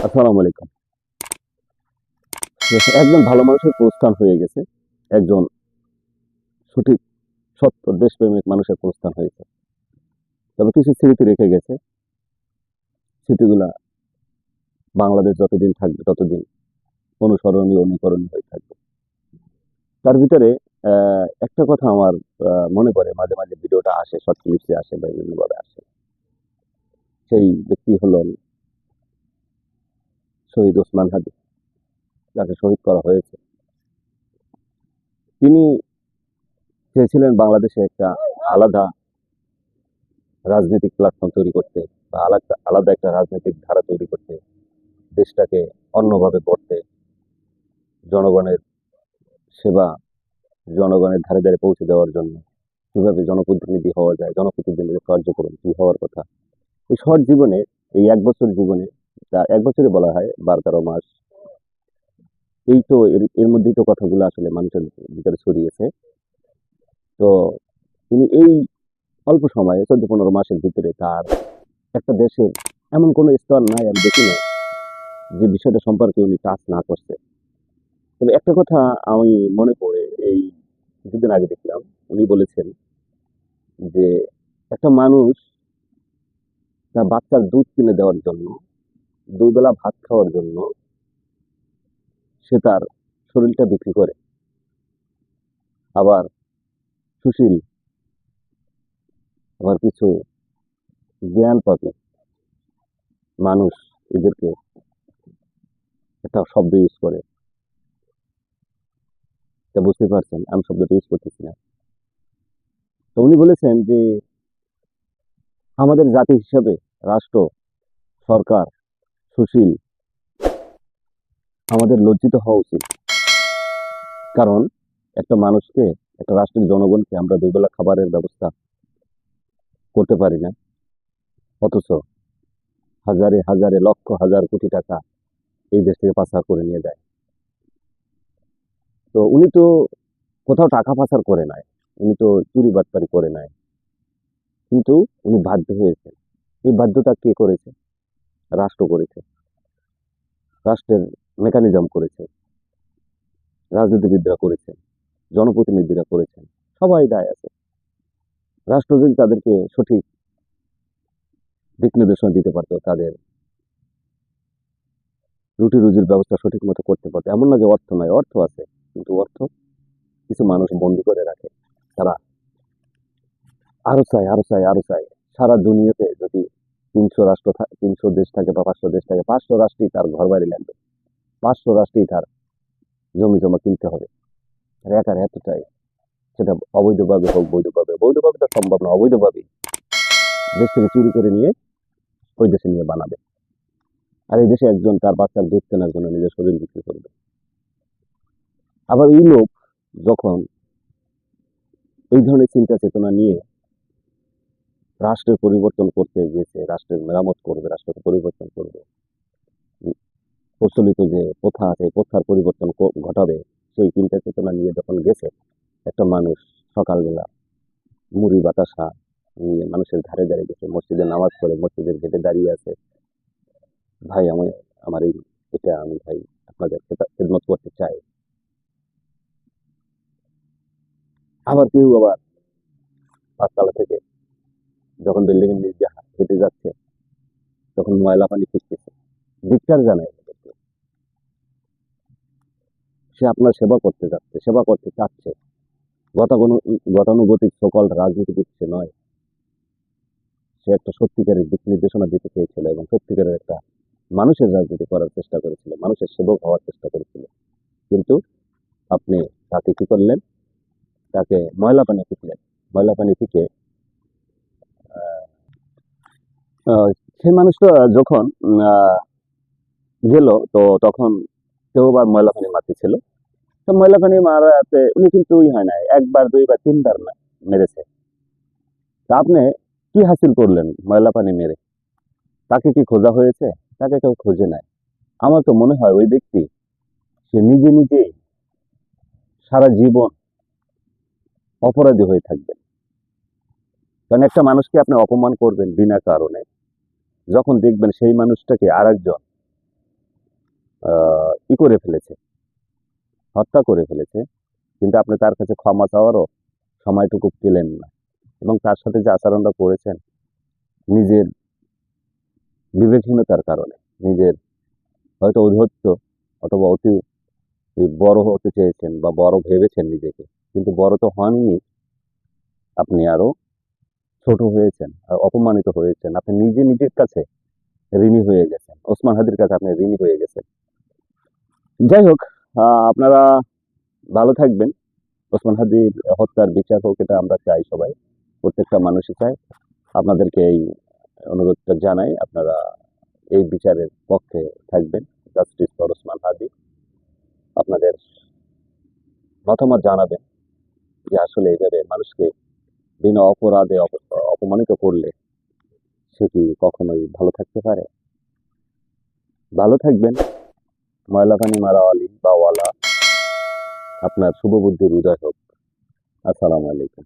আসসালামু আলাইকুম। একজন ভালো মানুষের প্রস্থান হয়ে গেছে। একজন সঠিক সত্য দেশপ্রেমিক মানুষের প্রস্থান হয়েছে। তবে কিছু স্মৃতি রেখে গেছে। স্মৃতিগুলা বাংলাদেশ যতদিন থাকবে ততদিন অনুসরণীয়, অনুকরণীয় হয়ে থাকবে। তার ভিতরে একটা কথা আমার মনে পড়ে, মাঝে, মাঝে ভিডিওটা আসে, শর্ট ক্লিপসে আসে বা বিভিন্নভাবে আসে। সেই ব্যক্তি হলেন শহীদ ওসমান হাদি, যাকে শহীদ করা হয়েছে। তিনি চেয়েছিলেন বাংলাদেশে একটা আলাদা রাজনৈতিক প্ল্যাটফর্ম তৈরি করতে বা আলাদা আলাদা একটা রাজনৈতিক ধারা তৈরি করতে, দেশটাকে অন্যভাবে গড়তে, জনগণের সেবা, জনগণের ধারে ধারে পৌঁছে দেওয়ার জন্য কিভাবে জনপ্রতিনিধি হওয়া যায়, জনপ্রতিনিধির কার্যক্রম কি হওয়ার কথা। এই শর্ট জীবনে, এই ১ বছর জীবনে, তা ১ বছরই বলা হয়, ১২-১৩ মাস, এই তো এর মধ্যেই তো কথাগুলো আসলে মানুষের ভিতরে ছড়িয়েছে। তো তিনি এই অল্প সময়ে ১৪-১৫ মাসের ভিতরে তার একটা দেশের এমন কোনো স্তর নাই আমি দেখি না যে বিষয়টা সম্পর্কে উনি টাচ না করছে। তবে একটা কথা আমি মনে পড়ে, এই কিছুদিন আগে দেখলাম উনি বলেছেন যে একটা মানুষ তার বাচ্চার দুধ কিনে দেওয়ার জন্য, দুবেলা ভাত খাওয়ার জন্য সে তার শরীরটা বিক্রি করে। আবার সুশীল, আবার কিছু জ্ঞান পাপী মানুষ এদেরকে একটা শব্দ ইউজ করে, তা বুঝতে পারছেন আমি শব্দটা ইউজ করতেছি না। তো উনি বলেছেন যে আমাদের জাতি হিসাবে রাষ্ট্র, সরকার, সুশীল, আমাদের লজ্জিত হওয়া উচিত। কারণ একটা মানুষকে, একটা রাষ্ট্রের জনগণকে আমরা দুবেলা খাবারের ব্যবস্থা করতে পারি না, অথচ হাজারে হাজারে লক্ষ হাজার কোটি টাকা এই দেশ থেকে পাচার করে নিয়ে যায়। তো উনি তো কোথাও টাকা পাচার করে নাই, উনি তো চুরি বাটপারি করে নাই, কিন্তু উনি বাধ্য হয়েছেন। এই বাধ্যতা কে করেছে? রাষ্ট্র করেছে, রাষ্ট্রের মেকানিজম করেছে, রাজনীতিবিদরা করেছেন, জনপ্রতিনিধিরা করেছেন, সবাই দায় আছে। রাষ্ট্র যদি তাদেরকে সঠিক দিক নির্দেশনা দিতে পারতো, তাদের রুটি রুজির ব্যবস্থা সঠিক মতো করতে পারতো। এমন না যে অর্থ নয়, অর্থ আছে, কিন্তু অর্থ কিছু মানুষ বন্দি করে রাখে। তারা আরো চায়, আরো চায়, আরো চায়। সারা দুনিয়াতে যদি ৩০০ দেশ থাকে বা ৫০০ দেশ থাকে, ৫০০ রাষ্ট্রই তার ঘর বাড়ি লাগবে, ৫০০ রাষ্ট্রই তার জমি জমা কিনতে হবে। আর একার এত চাই, সেটা অবৈধভাবে হোক, বৈধভাবে। বৈধভাবে তো সম্ভব না, অবৈধভাবে দেশ থেকে চুরি করে নিয়ে ওই দেশে নিয়ে বানাবে। আর এই দেশে একজন তার বাচ্চার দুধ কেনার জন্য নিজের শরীর বিক্রি করবে। আবার এই লোক যখন এই ধরনের চিন্তা চেতনা নিয়ে রাষ্ট্রের পরিবর্তন করতে গেছে, রাষ্ট্রের মেরামত করবে, রাষ্ট্রকে পরিবর্তন করবে, প্রচলিত যে প্রথা আছে এই প্রথার পরিবর্তন ঘটাবে, সেই চিন্তা চেতনা নিয়ে যখন গেছে, একটা মানুষ সকালবেলা মুড়ি বাতাসা নিয়ে মানুষের ধারে ধারে গেছে, মসজিদে নামাজ পড়ে মসজিদের গেটে দাঁড়িয়ে আছে, ভাই আমি, আমার এই, এটা আমি ভাই আপনাদের খেদমত করতে চাই। আবার কেউ আবার ৫ তলা থেকে যখন বিল্ডিং এর নিচ দিয়ে হেঁটে যাচ্ছে, তখন ময়লা পানি ফিরতেছে, ধিক্কার জানায় ওদেরকে। সে আপনার সেবা করতে যাচ্ছে, সেবা করতে চাচ্ছে, গতানুগতিক সকল রাজনীতিবিদ সে নয়। সে একটা সত্যিকারের দিক নির্দেশনা দিতে চেয়েছিল এবং সত্যিকারের একটা মানুষের রাজনীতি করার চেষ্টা করেছিল, মানুষের সেবক হওয়ার চেষ্টা করেছিল। কিন্তু আপনি তাকে কি করলেন? তাকে ময়লা পানি ফিকলেন। ময়লা পানি ফিকে আহ, সেই মানুষটা যখন গেল, তো তখন কেউ বা ময়লা পানি মারতেছিল। তো ময়লা পানি মারাতে উনি কিন্তু হয় নাই, একবার দুইবার তিনবার না মেরেছে। তা আপনি কি হাসিল করলেন ময়লা পানি মেরে? তাকে কি খোঁজা হয়েছে? তাকে কেউ খোঁজে নাই। আমার তো মনে হয় ওই ব্যক্তি, সে নিজে নিজে সারা জীবন অপরাধী হয়ে থাকবে। কারণ একটা মানুষকে আপনি অপমান করবেন বিনা কারণে, যখন দেখবেন সেই মানুষটাকে আরেকজন ই করে ফেলেছে, হত্যা করে ফেলেছে, কিন্তু আপনি তার কাছে ক্ষমা চাওয়ারও সময়টুকু পেলেন না। এবং তার সাথে যে আচরণটা করেছেন, নিজের বিবেকহীনতার কারণে, নিজের হয়তো ঔদ্ধত্য অথবা অতি বড় হতে চেয়েছেন বা বড় ভেবেছেন নিজেকে, কিন্তু বড় তো হননি, আপনি আরো ছোট হয়েছেন, আর অপমানিত হয়েছেন। আপনি নিজে নিজের কাছে ঋণী হয়ে গেছেন, ওসমান হাদির কাছে আপনি ঋণী হয়ে গেছেন। যাই হোক, আপনারা ভালো থাকবেন। ওসমান হাদির হত্যার বিচার হোক, এটা আমরা চাই, সবাই, প্রত্যেকটা মানুষই চায়। আপনাদেরকে এই অনুরোধটা জানাই, আপনারা এই বিচারের পক্ষে থাকবেন। জাস্টিস ফর ওসমান হাদি। আপনাদের মতামত জানাবেন যে আসলে এইভাবে মানুষকে বিনা অপরাধে অপমানিত করলে সে কি কখনোই ভালো থাকতে পারে? ভালো থাকবেন। ময়লা পানি মারা আলি বা ওয়ালা, আপনার শুভ বুদ্ধির উদয় হোক। আসসালামু আলাইকুম।